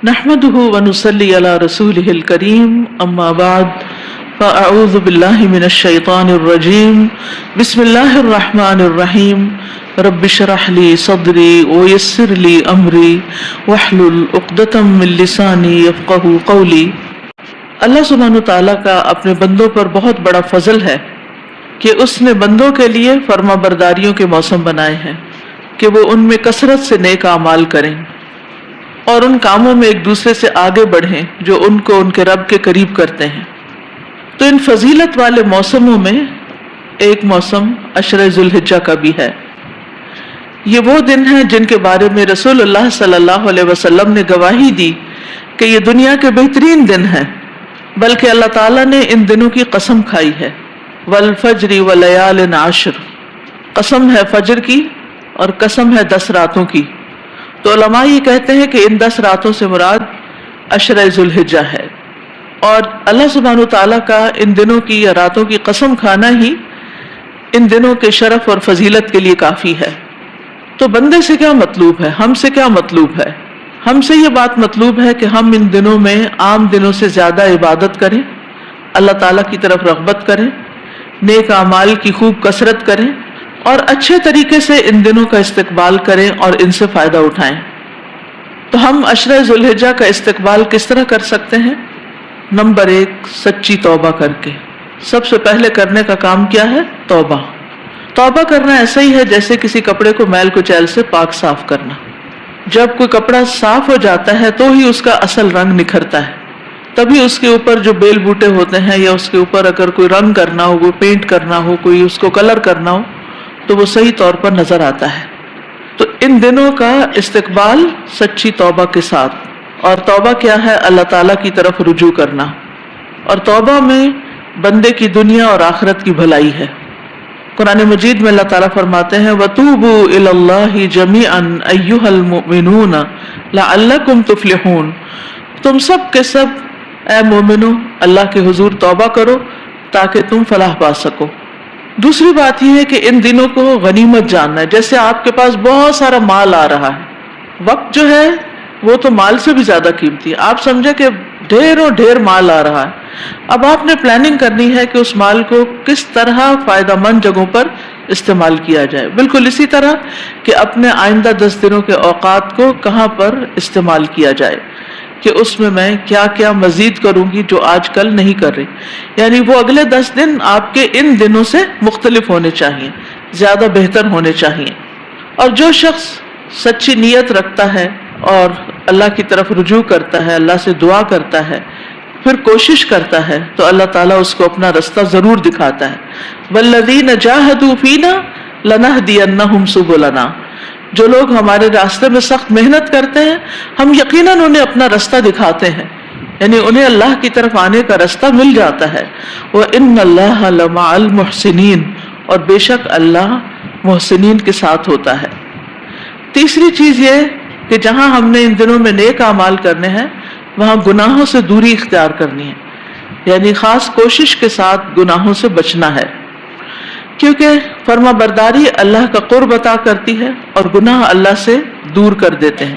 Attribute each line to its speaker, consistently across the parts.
Speaker 1: نحمده ونصلي على رسوله الكريم اما بعد فاعوذ بالله من الشيطان الرجيم بسم الله الرحمن الرحيم رب اشرح لي صدري ويسر لي امري واحلل عقدة من لساني يفقهوا قولي۔ اللہ سبحانہ تعالیٰ کا اپنے بندوں پر بہت بڑا فضل ہے کہ اس نے بندوں کے لیے فرما برداریوں کے موسم بنائے ہیں کہ وہ ان میں کثرت سے نیک اعمال کریں اور ان کاموں میں ایک دوسرے سے آگے بڑھیں جو ان کو ان کے رب کے قریب کرتے ہیں۔ تو ان فضیلت والے موسموں میں ایک موسم عشرہ ذوالحجہ کا بھی ہے۔ یہ وہ دن ہیں جن کے بارے میں رسول اللہ صلی اللہ علیہ وسلم نے گواہی دی کہ یہ دنیا کے بہترین دن ہیں، بلکہ اللہ تعالیٰ نے ان دنوں کی قسم کھائی ہے، والفجر ولیال عشر، قسم ہے فجر کی اور قسم ہے 10 راتوں کی۔ تو علماء یہ کہتے ہیں کہ ان 10 راتوں سے مراد عشرہ ذوالحجہ ہے، اور اللہ سبحانہ تعالیٰ کا ان دنوں کی یا راتوں کی قسم کھانا ہی ان دنوں کے شرف اور فضیلت کے لیے کافی ہے۔ تو بندے سے کیا مطلوب ہے، ہم سے کیا مطلوب ہے؟ ہم سے یہ بات مطلوب ہے کہ ہم ان دنوں میں عام دنوں سے زیادہ عبادت کریں، اللہ تعالیٰ کی طرف رغبت کریں، نیک اعمال کی خوب کثرت کریں اور اچھے طریقے سے ان دنوں کا استقبال کریں اور ان سے فائدہ اٹھائیں۔ تو ہم عشرہ ذوالحجہ کا استقبال کس طرح کر سکتے ہیں؟ نمبر 1، سچی توبہ کر کے۔ سب سے پہلے کرنے کا کام کیا ہے؟ توبہ۔ توبہ کرنا ایسا ہی ہے جیسے کسی کپڑے کو میل کچیل سے پاک صاف کرنا۔ جب کوئی کپڑا صاف ہو جاتا ہے تو ہی اس کا اصل رنگ نکھرتا ہے، تبھی اس کے اوپر جو بیل بوٹے ہوتے ہیں یا اس کے اوپر اگر کوئی رنگ کرنا ہو، کوئی پینٹ کرنا ہو، کوئی اس کو کلر کرنا ہو تو وہ صحیح طور پر نظر آتا ہے۔ تو ان دنوں کا استقبال سچی توبہ کے ساتھ، اور توبہ کیا ہے؟ اللہ تعالیٰ کی طرف رجوع کرنا، اور توبہ میں بندے کی دنیا اور آخرت کی بھلائی ہے۔ قرآن مجید میں اللہ تعالیٰ فرماتے ہیں وَتُوبُوا إِلَى اللَّهِ جَمِيعًا أَيُّهَا الْمُؤْمِنُونَ لَعَلَّكُمْ تُفْلِحُونَ، تم سب کے سب اے مومنو اللہ کے حضور توبہ کرو تاکہ تم فلاح پا سکو۔ دوسری بات یہ ہے کہ ان دنوں کو غنیمت جاننا ہے۔ جیسے آپ کے پاس بہت سارا مال آ رہا ہے، وقت جو ہے وہ تو مال سے بھی زیادہ قیمتی ہے۔ آپ سمجھے کہ ڈھیروں ڈھیر مال آ رہا ہے، اب آپ نے پلاننگ کرنی ہے کہ اس مال کو کس طرح فائدہ مند جگہوں پر استعمال کیا جائے، بالکل اسی طرح کہ اپنے آئندہ 10 دنوں کے اوقات کو کہاں پر استعمال کیا جائے، کہ اس میں کیا کیا مزید کروں گی جو آج کل نہیں کر رہی۔ یعنی وہ اگلے 10 دن آپ کے ان دنوں سے مختلف ہونے چاہیے، زیادہ بہتر ہونے چاہیے۔ اور جو شخص سچی نیت رکھتا ہے اور اللہ کی طرف رجوع کرتا ہے، اللہ سے دعا کرتا ہے، پھر کوشش کرتا ہے، تو اللہ تعالیٰ اس کو اپنا رستہ ضرور دکھاتا ہے۔ وَالَّذِينَ جَاهَدُوا فِينَا لَنَهْدِيَنَّهُمْ سُبُلَنَا، جو لوگ ہمارے راستے میں سخت محنت کرتے ہیں ہم یقیناً انہیں اپنا رستہ دکھاتے ہیں، یعنی انہیں اللہ کی طرف آنے کا رستہ مل جاتا ہے۔ وَإِنَّ اللَّهَ لَمَعَ الْمُحْسِنِينَ، اور بے شک اللہ محسنین کے ساتھ ہوتا ہے۔ تیسری چیز یہ کہ جہاں ہم نے ان دنوں میں نیک اعمال کرنے ہیں وہاں گناہوں سے دوری اختیار کرنی ہے، یعنی خاص کوشش کے ساتھ گناہوں سے بچنا ہے، کیونکہ فرما برداری اللہ کا قرب عطا کرتی ہے اور گناہ اللہ سے دور کر دیتے ہیں،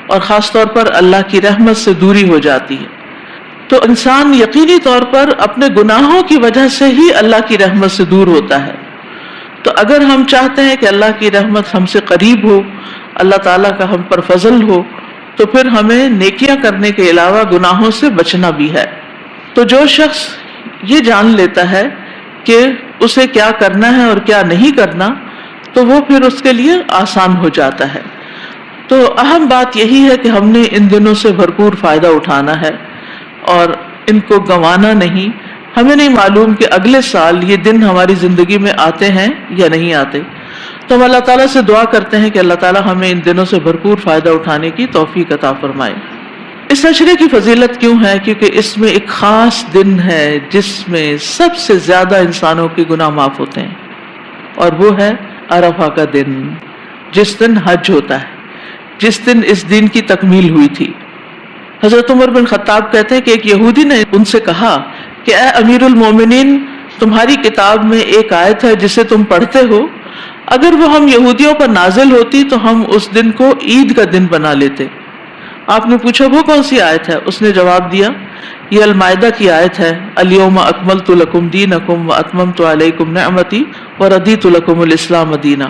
Speaker 1: اور خاص طور پر اللہ کی رحمت سے دوری ہو جاتی ہے۔ تو انسان یقینی طور پر اپنے گناہوں کی وجہ سے ہی اللہ کی رحمت سے دور ہوتا ہے۔ تو اگر ہم چاہتے ہیں کہ اللہ کی رحمت ہم سے قریب ہو، اللہ تعالیٰ کا ہم پر فضل ہو، تو پھر ہمیں نیکیاں کرنے کے علاوہ گناہوں سے بچنا بھی ہے۔ تو جو شخص یہ جان لیتا ہے کہ اسے کیا کرنا ہے اور کیا نہیں کرنا، تو وہ پھر اس کے لیے آسان ہو جاتا ہے۔ تو اہم بات یہی ہے کہ ہم نے ان دنوں سے بھرپور فائدہ اٹھانا ہے اور ان کو گنوانا نہیں۔ ہمیں نہیں معلوم کہ اگلے سال یہ دن ہماری زندگی میں آتے ہیں یا نہیں آتے، تو ہم اللہ تعالیٰ سے دعا کرتے ہیں کہ اللہ تعالیٰ ہمیں ان دنوں سے بھرپور فائدہ اٹھانے کی توفیق عطا فرمائے۔ اس عشرے کی فضیلت کیوں ہے؟ کیونکہ اس میں ایک خاص دن ہے جس میں سب سے زیادہ انسانوں کے گناہ معاف ہوتے ہیں، اور وہ ہے عرفہ کا دن، جس دن حج ہوتا ہے، جس دن اس دین کی تکمیل ہوئی تھی۔ حضرت عمر بن خطاب کہتے ہیں کہ ایک یہودی نے ان سے کہا کہ اے امیر المومنین، تمہاری کتاب میں ایک آیت ہے جسے تم پڑھتے ہو، اگر وہ ہم یہودیوں پر نازل ہوتی تو ہم اس دن کو عید کا دن بنا لیتے۔ آپ نے پوچھا وہ کون سی آیت ہے؟ اس نے جواب دیا یہ المائدہ کی آیت ہے، الیوم اکملت لکم دینکم واتممت علیکم نعمتی ورضیت لکم الاسلام دینا۔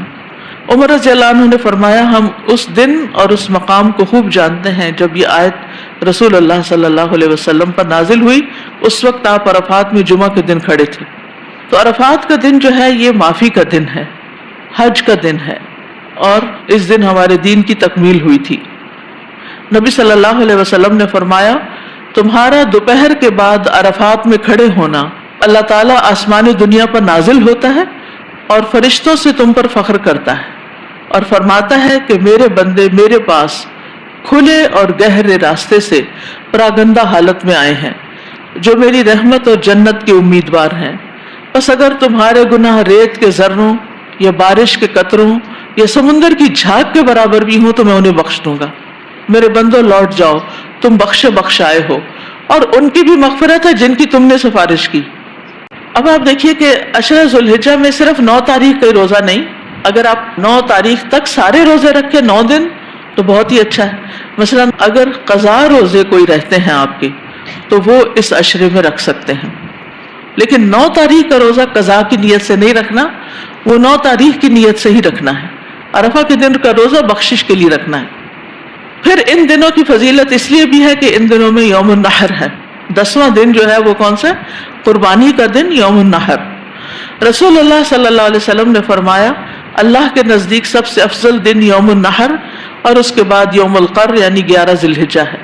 Speaker 1: عمر رضی اللہ عنہ نے فرمایا ہم اس دن اور اس مقام کو خوب جانتے ہیں جب یہ آیت رسول اللہ صلی اللہ علیہ وسلم پر نازل ہوئی، اس وقت آپ عرفات میں جمعہ کے دن کھڑے تھے۔ تو عرفات کا دن جو ہے یہ معافی کا دن ہے، حج کا دن ہے، اور اس دن ہمارے دین کی تکمیل ہوئی تھی۔ نبی صلی اللہ علیہ وسلم نے فرمایا تمہارا دوپہر کے بعد عرفات میں کھڑے ہونا اللہ تعالیٰ آسمان دنیا پر نازل ہوتا ہے اور فرشتوں سے تم پر فخر کرتا ہے اور فرماتا ہے کہ میرے بندے میرے پاس کھلے اور گہرے راستے سے پراگندہ حالت میں آئے ہیں جو میری رحمت اور جنت کے امیدوار ہیں، بس اگر تمہارے گناہ ریت کے ذروں یا بارش کے قطروں یا سمندر کی جھاگ کے برابر بھی ہوں تو میں انہیں بخش دوں گا۔ میرے بندوں لوٹ جاؤ، تم بخشے بخشائے ہو، اور ان کی بھی مغفرت ہے جن کی تم نے سفارش کی۔ اب آپ دیکھیے کہ عشرہ ذوالحجہ میں صرف 9 تاریخ کا روزہ نہیں، اگر آپ 9 تاریخ تک سارے روزے رکھے 9 دن تو بہت ہی اچھا ہے۔ مثلا اگر قضا روزے کوئی رہتے ہیں آپ کے تو وہ اس عشرے میں رکھ سکتے ہیں، لیکن 9 تاریخ کا روزہ قضا کی نیت سے نہیں رکھنا، وہ 9 تاریخ کی نیت سے ہی رکھنا ہے۔ عرفہ کے دن کا روزہ بخشش کے لیے رکھنا ہے۔ پھر ان دنوں کی فضیلت اس لیے بھی ہے کہ ان دنوں میں یوم النحر ہے، 10واں دن جو ہے وہ کون سا؟ قربانی کا دن، یوم النحر۔ رسول اللہ صلی اللہ علیہ وسلم نے فرمایا اللہ کے نزدیک سب سے افضل دن یوم النحر اور اس کے بعد یوم القر یعنی 11 ذی الحجہ ہے۔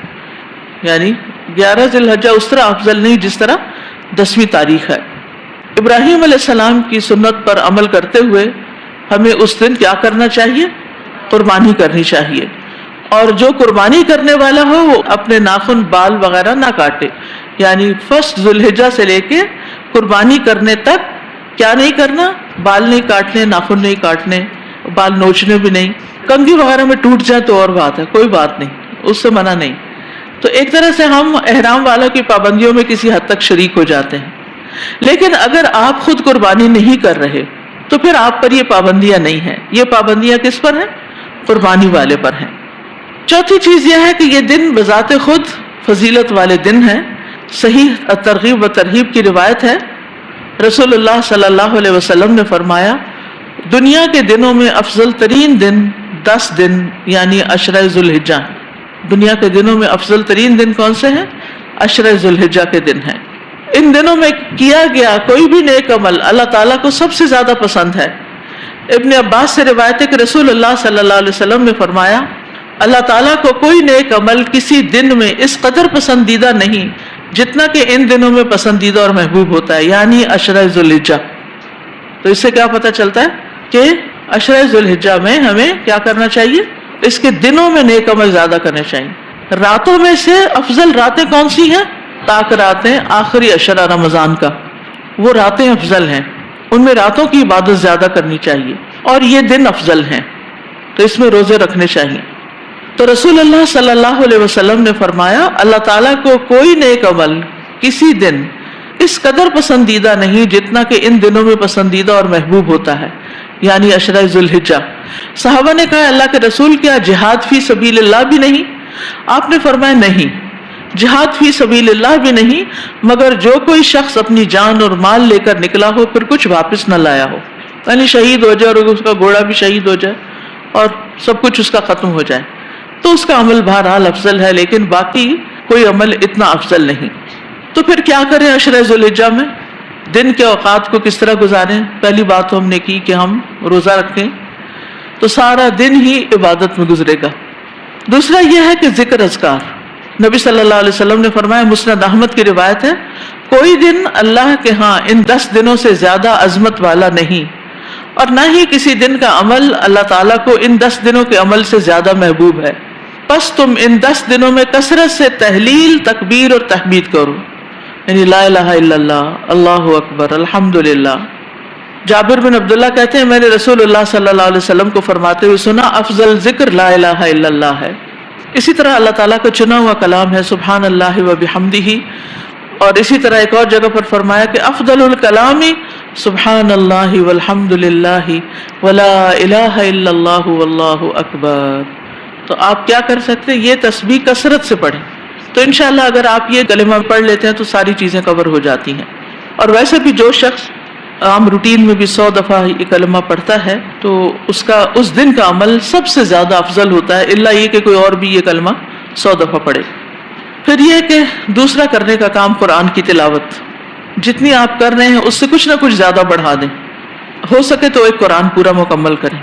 Speaker 1: یعنی 11 ذی الحجہ اس طرح افضل نہیں جس طرح 10ویں تاریخ ہے۔ ابراہیم علیہ السلام کی سنت پر عمل کرتے ہوئے ہمیں اس دن کیا کرنا چاہیے؟ قربانی کرنی چاہیے، اور جو قربانی کرنے والا ہو وہ اپنے ناخن بال وغیرہ نہ کاٹے، یعنی فرسٹ ذی الحجہ سے لے کے قربانی کرنے تک کیا نہیں کرنا؟ بال نہیں کاٹنے، ناخن نہیں کاٹنے، بال نوچنے بھی نہیں۔ کنگھی وغیرہ میں ٹوٹ جائے تو اور بات ہے، کوئی بات نہیں، اس سے منع نہیں۔ تو ایک طرح سے ہم احرام والوں کی پابندیوں میں کسی حد تک شریک ہو جاتے ہیں، لیکن اگر آپ خود قربانی نہیں کر رہے تو پھر آپ پر یہ پابندیاں نہیں ہیں۔ یہ پابندیاں کس پر ہیں؟ قربانی والے پر ہیں۔ چوتھی چیز یہ ہے کہ یہ دن بذات خود فضیلت والے دن ہیں۔ صحیح ترغیب و ترہیب کی روایت ہے، رسول اللہ صلی اللہ علیہ وسلم نے فرمایا دنیا کے دنوں میں افضل ترین دن 10 دن یعنی عشرہ ذوالحجہ ہیں۔ دنیا کے دنوں میں افضل ترین دن کون سے ہیں؟ عشرہ ذوالحجہ کے دن ہیں۔ ان دنوں میں کیا گیا کوئی بھی نیک عمل اللہ تعالیٰ کو سب سے زیادہ پسند ہے۔ ابن عباس سے روایت ہے کہ رسول اللہ صلی اللہ علیہ وسلم نے فرمایا اللہ تعالیٰ کو کوئی نیک عمل کسی دن میں اس قدر پسندیدہ نہیں جتنا کہ ان دنوں میں پسندیدہ اور محبوب ہوتا ہے، یعنی عشرہ ذوالحجہ۔ تو اس سے کیا پتہ چلتا ہے کہ عشرہ ذوالحجہ میں ہمیں کیا کرنا چاہیے؟ اس کے دنوں میں نیک عمل زیادہ کرنے چاہیے۔ راتوں میں سے افضل راتیں کون سی ہیں؟ طاق راتیں، آخری عشرہ رمضان کا، وہ راتیں افضل ہیں، ان میں راتوں کی عبادت زیادہ کرنی چاہیے، اور یہ دن افضل ہیں تو اس میں روزے رکھنے چاہیے۔ تو رسول اللہ صلی اللہ علیہ وسلم نے فرمایا اللہ تعالیٰ کو کوئی نیک عمل کسی دن اس قدر پسندیدہ نہیں جتنا کہ ان دنوں میں پسندیدہ اور محبوب ہوتا ہے، یعنی عشرہ ذوالحجہ۔ صحابہ نے کہا اللہ کے رسول کیا جہاد فی سبیل اللہ بھی نہیں؟ آپ نے فرمایا نہیں، جہاد فی سبیل اللہ بھی نہیں، مگر جو کوئی شخص اپنی جان اور مال لے کر نکلا ہو پھر کچھ واپس نہ لایا ہو، یعنی شہید ہو جائے اور اس کا گھوڑا بھی شہید ہو جائے اور سب کچھ اس کا ختم ہو جائے تو اس کا عمل بہرحال افضل ہے، لیکن باقی کوئی عمل اتنا افضل نہیں۔ تو پھر کیا کریں عشرہ ذوالحجہ میں؟ دن کے اوقات کو کس طرح گزاریں؟ پہلی بات تو ہم نے کی کہ ہم روزہ رکھیں، تو سارا دن ہی عبادت میں گزرے گا۔ دوسرا یہ ہے کہ ذکر اذکار، نبی صلی اللہ علیہ وسلم نے فرمایا، مسند احمد کی روایت ہے، کوئی دن اللہ کے ہاں ان 10 دنوں سے زیادہ عظمت والا نہیں، اور نہ ہی کسی دن کا عمل اللہ تعالیٰ کو ان 10 دنوں کے عمل سے زیادہ محبوب ہے، پس تم ان 10 دنوں میں کثرت سے تحلیل، تکبیر اور تحمید کرو، یعنی لا الہ الا اللہ، اللہ اکبر، الحمدللہ۔ جابر بن عبداللہ کہتے ہیں میں نے رسول اللہ صلی اللہ علیہ وسلم کو فرماتے ہوئے سنا افضل ذکر لا الہ الا اللہ ہے۔ اسی طرح اللہ تعالیٰ کا چنا ہوا کلام ہے سبحان اللہ و بحمدہ، اور اسی طرح ایک اور جگہ پر فرمایا کہ افضل الکلام سبحان اللہ والحمد للہ ولا الہ الا اللہ واللہ اکبر۔ تو تو آپ کیا کر سکتے ہیں، یہ تسبیح کثرت سے پڑھیں، تو انشاءاللہ اگر آپ یہ کلمہ پڑھ لیتے ہیں تو ساری چیزیں کور ہو جاتی ہیں۔ اور ویسے بھی جو شخص عام روٹین میں بھی 100 دفعہ یہ کلمہ پڑھتا ہے تو اس کا اس دن کا عمل سب سے زیادہ افضل ہوتا ہے، الا یہ کہ کوئی اور بھی یہ کلمہ 100 دفعہ پڑھے۔ پھر یہ کہ دوسرا کرنے کا کام قرآن کی تلاوت، جتنی آپ کر رہے ہیں اس سے کچھ نہ کچھ زیادہ بڑھا دیں، ہو سکے تو ایک قرآن پورا مکمل کریں،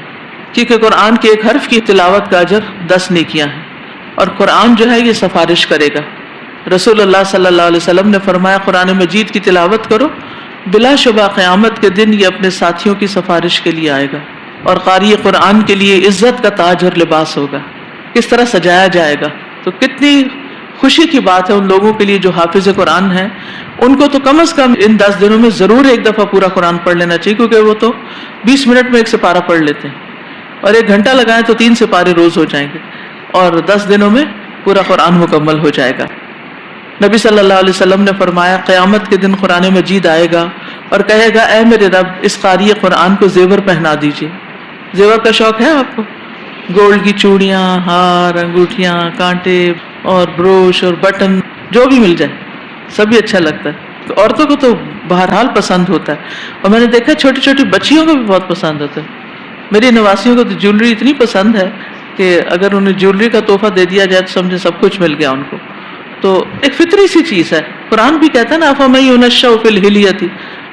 Speaker 1: کیونکہ قرآن کے ایک حرف کی تلاوت کا اجر 10 نیکیاں ہیں، اور قرآن جو ہے یہ سفارش کرے گا۔ رسول اللہ صلی اللہ علیہ وسلم نے فرمایا قرآن مجید کی تلاوت کرو، بلا شبہ قیامت کے دن یہ اپنے ساتھیوں کی سفارش کے لیے آئے گا، اور قاری قرآن کے لیے عزت کا تاج اور لباس ہوگا، کس طرح سجایا جائے گا۔ تو کتنی خوشی کی بات ہے ان لوگوں کے لیے جو حافظ قرآن ہیں، ان کو تو کم از کم ان 10 دنوں میں ضرور ایک دفعہ پورا قرآن پڑھ لینا چاہیے، کیونکہ وہ تو 20 منٹ میں ایک سپارہ پڑھ لیتے ہیں، اور 1 گھنٹہ لگائیں تو 3 سپارے روز ہو جائیں گے، اور 10 دنوں میں پورا قرآن مکمل ہو جائے گا۔ نبی صلی اللہ علیہ وسلم نے فرمایا قیامت کے دن قرآن مجید آئے گا اور کہے گا اے میرے رب اس قاری قرآن کو زیور پہنا دیجیے۔ زیور کا شوق ہے آپ کو؟ گولڈ کی چوڑیاں، ہار، انگوٹھیاں، کانٹے اور بروش اور بٹن، جو بھی مل جائے سبھی اچھا لگتا ہے، تو عورتوں کو تو بہرحال پسند ہوتا ہے، اور میں نے دیکھا چھوٹی چھوٹی بچیوں کو بھی بہت پسند ہوتا ہے۔ میری نواسیوں کو تو جیولری اتنی پسند ہے کہ اگر انہیں جیولری کا تحفہ دے دیا جائے تو سمجھے سب کچھ مل گیا ان کو۔ تو ایک فطری سی چیز ہے، قرآن بھی کہتا ہے نا افمن ینشأ فی الحلیۃ،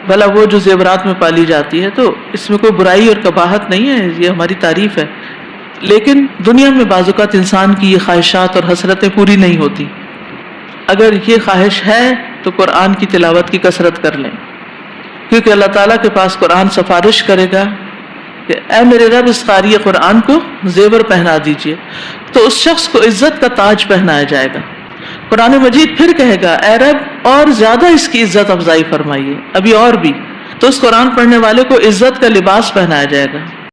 Speaker 1: بھلا وہ جو زیورات میں پالی جاتی ہے، تو اس میں کوئی برائی اور قباحت نہیں ہے، یہ ہماری تعریف ہے، لیکن دنیا میں بعض اوقات انسان کی یہ خواہشات اور حسرتیں پوری نہیں ہوتی۔ اگر یہ خواہش ہے تو قرآن کی تلاوت کی کثرت کر لیں، کیونکہ اللہ تعالیٰ کے پاس قرآن سفارش کرے گا کہ اے میرے رب اس قاری قرآن کو زیور پہنا دیجیے، تو اس شخص کو عزت کا تاج پہنایا جائے گا۔ قرآن مجید پھر کہے گا اے رب اور زیادہ اس کی عزت افزائی فرمائیے، ابھی اور بھی، تو اس قرآن پڑھنے والے کو عزت کا لباس پہنایا جائے گا۔